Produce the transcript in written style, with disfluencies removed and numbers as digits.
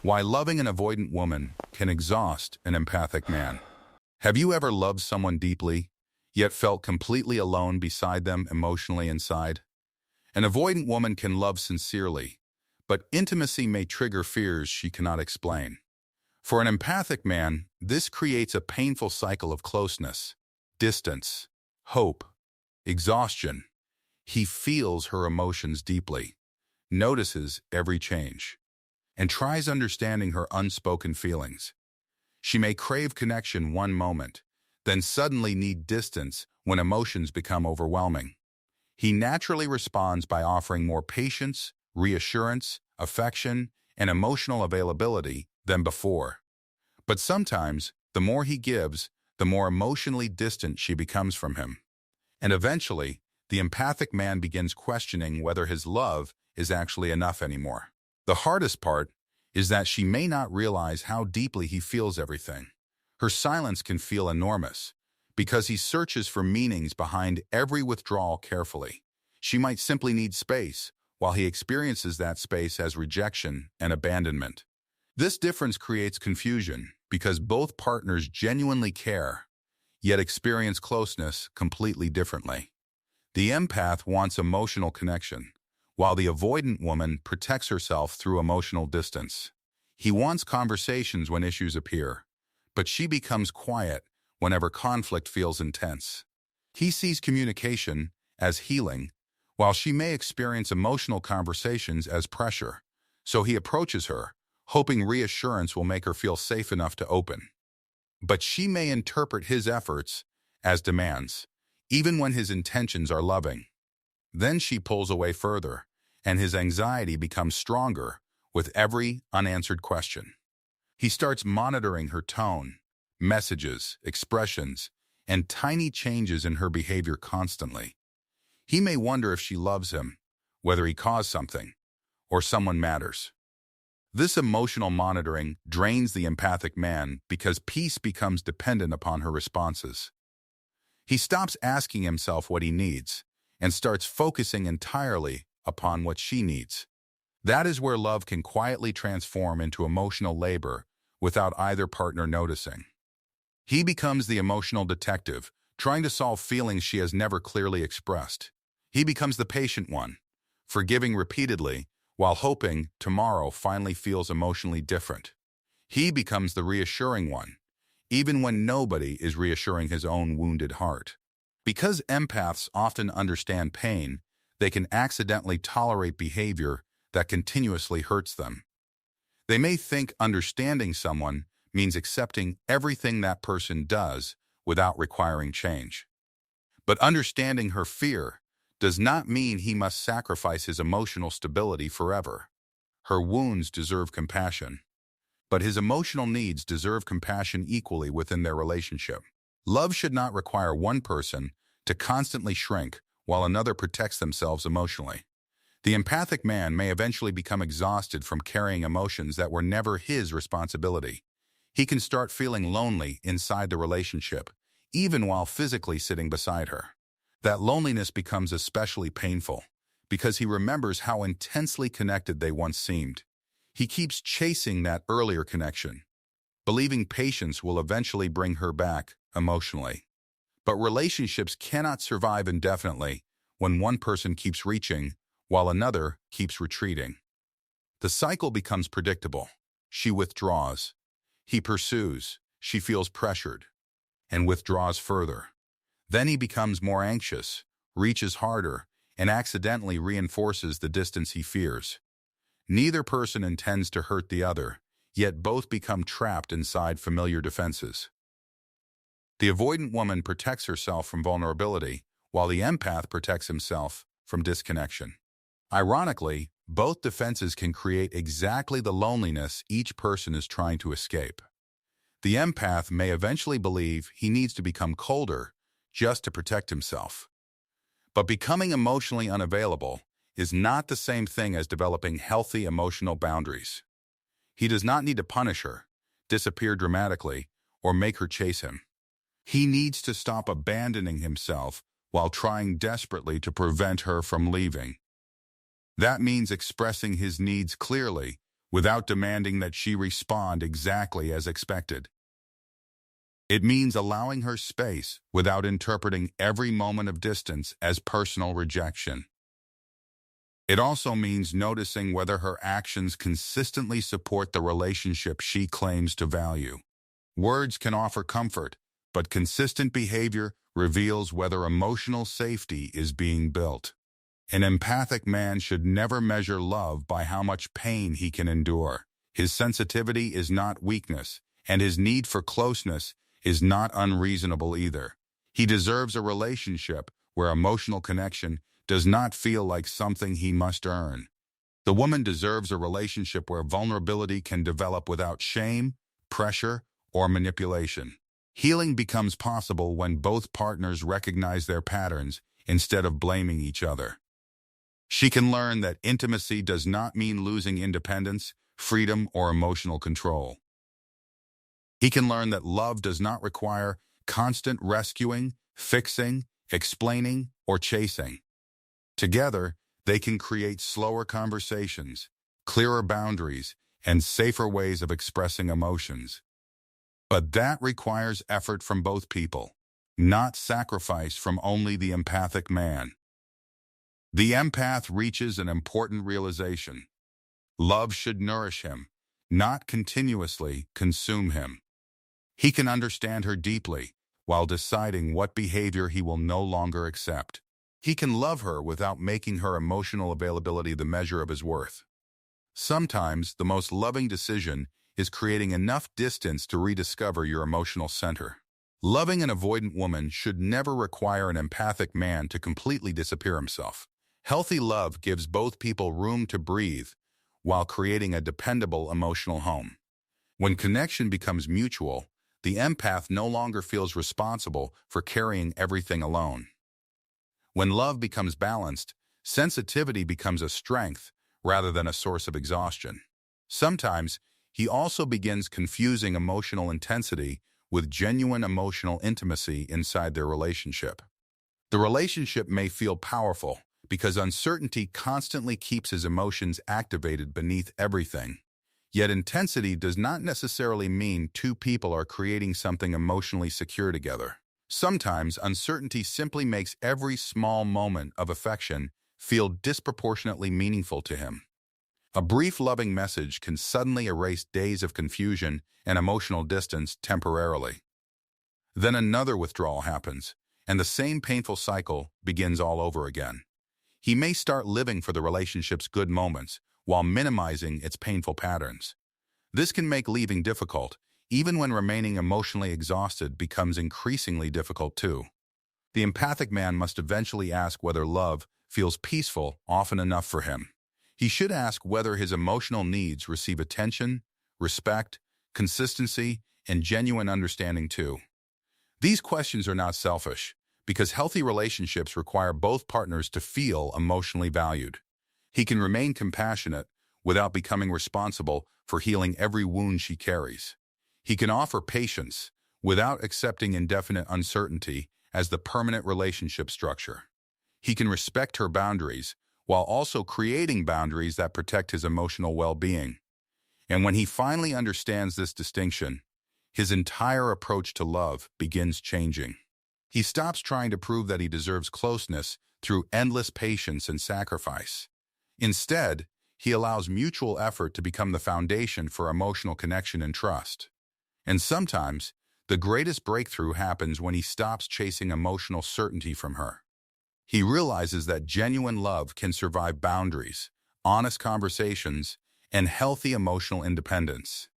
Why loving an avoidant woman can exhaust an empathic man. Have you ever loved someone deeply, yet felt completely alone beside them emotionally inside? An avoidant woman can love sincerely, but intimacy may trigger fears she cannot explain. For an empathic man, this creates a painful cycle of closeness, distance, hope, exhaustion. He feels her emotions deeply, notices every change, and tries understanding her unspoken feelings. She may crave connection one moment, then suddenly need distance when emotions become overwhelming. He naturally responds by offering more patience, reassurance, affection, and emotional availability than before. But sometimes, the more he gives, the more emotionally distant she becomes from him. And eventually, the empathic man begins questioning whether his love is actually enough anymore. The hardest part is that she may not realize how deeply he feels everything. Her silence can feel enormous, because he searches for meanings behind every withdrawal carefully. She might simply need space, while he experiences that space as rejection and abandonment. This difference creates confusion, because both partners genuinely care, yet experience closeness completely differently. The empath wants emotional connection, while the avoidant woman protects herself through emotional distance. He wants conversations when issues appear, but she becomes quiet whenever conflict feels intense. He sees communication as healing, while she may experience emotional conversations as pressure, so he approaches her, hoping reassurance will make her feel safe enough to open. But she may interpret his efforts as demands, even when his intentions are loving. Then she pulls away further, and his anxiety becomes stronger with every unanswered question. He starts monitoring her tone, messages, expressions, and tiny changes in her behavior constantly. He may wonder if she loves him, whether he caused something, or someone matters. This emotional monitoring drains the empathic man because peace becomes dependent upon her responses. He stops asking himself what he needs and starts focusing entirely upon what she needs. That is where love can quietly transform into emotional labor without either partner noticing. He becomes the emotional detective, trying to solve feelings she has never clearly expressed. He becomes the patient one, forgiving repeatedly while hoping tomorrow finally feels emotionally different. He becomes the reassuring one, even when nobody is reassuring his own wounded heart. Because empaths often understand pain, they can accidentally tolerate behavior that continuously hurts them. They may think understanding someone means accepting everything that person does without requiring change. But understanding her fear does not mean he must sacrifice his emotional stability forever. Her wounds deserve compassion, but his emotional needs deserve compassion equally within their relationship. Love should not require one person to constantly shrink while another protects themselves emotionally. The empathic man may eventually become exhausted from carrying emotions that were never his responsibility. He can start feeling lonely inside the relationship, even while physically sitting beside her. That loneliness becomes especially painful because he remembers how intensely connected they once seemed. He keeps chasing that earlier connection, believing patience will eventually bring her back emotionally. But relationships cannot survive indefinitely when one person keeps reaching while another keeps retreating. The cycle becomes predictable. She withdraws. He pursues. She feels pressured and withdraws further. Then he becomes more anxious, reaches harder, and accidentally reinforces the distance he fears. Neither person intends to hurt the other, yet both become trapped inside familiar defenses. The avoidant woman protects herself from vulnerability, while the empath protects himself from disconnection. Ironically, both defenses can create exactly the loneliness each person is trying to escape. The empath may eventually believe he needs to become colder just to protect himself. But becoming emotionally unavailable is not the same thing as developing healthy emotional boundaries. He does not need to punish her, disappear dramatically, or make her chase him. He needs to stop abandoning himself while trying desperately to prevent her from leaving. That means expressing his needs clearly without demanding that she respond exactly as expected. It means allowing her space without interpreting every moment of distance as personal rejection. It also means noticing whether her actions consistently support the relationship she claims to value. Words can offer comfort, but consistent behavior reveals whether emotional safety is being built. An empathic man should never measure love by how much pain he can endure. His sensitivity is not weakness, and his need for closeness is not unreasonable either. He deserves a relationship where emotional connection does not feel like something he must earn. The woman deserves a relationship where vulnerability can develop without shame, pressure, or manipulation. Healing becomes possible when both partners recognize their patterns instead of blaming each other. She can learn that intimacy does not mean losing independence, freedom, or emotional control. He can learn that love does not require constant rescuing, fixing, explaining, or chasing. Together, they can create slower conversations, clearer boundaries, and safer ways of expressing emotions. But that requires effort from both people, not sacrifice from only the empathic man. The empath reaches an important realization. Love should nourish him, not continuously consume him. He can understand her deeply while deciding what behavior he will no longer accept. He can love her without making her emotional availability the measure of his worth. Sometimes the most loving decision is creating enough distance to rediscover your emotional center. Loving an avoidant woman should never require an empathic man to completely disappear himself. Healthy love gives both people room to breathe while creating a dependable emotional home. When connection becomes mutual, the empath no longer feels responsible for carrying everything alone. When love becomes balanced, sensitivity becomes a strength rather than a source of exhaustion. Sometimes, he also begins confusing emotional intensity with genuine emotional intimacy inside their relationship. The relationship may feel powerful because uncertainty constantly keeps his emotions activated beneath everything. Yet intensity does not necessarily mean two people are creating something emotionally secure together. Sometimes uncertainty simply makes every small moment of affection feel disproportionately meaningful to him. A brief loving message can suddenly erase days of confusion and emotional distance temporarily. Then another withdrawal happens, and the same painful cycle begins all over again. He may start living for the relationship's good moments while minimizing its painful patterns. This can make leaving difficult, even when remaining emotionally exhausted becomes increasingly difficult too. The empathic man must eventually ask whether love feels peaceful often enough for him. He should ask whether his emotional needs receive attention, respect, consistency, and genuine understanding too. These questions are not selfish, because healthy relationships require both partners to feel emotionally valued. He can remain compassionate without becoming responsible for healing every wound she carries. He can offer patience without accepting indefinite uncertainty as the permanent relationship structure. He can respect her boundaries while also creating boundaries that protect his emotional well-being. And when he finally understands this distinction, his entire approach to love begins changing. He stops trying to prove that he deserves closeness through endless patience and sacrifice. Instead, he allows mutual effort to become the foundation for emotional connection and trust. And sometimes, the greatest breakthrough happens when he stops chasing emotional certainty from her. He realizes that genuine love can survive boundaries, honest conversations, and healthy emotional independence.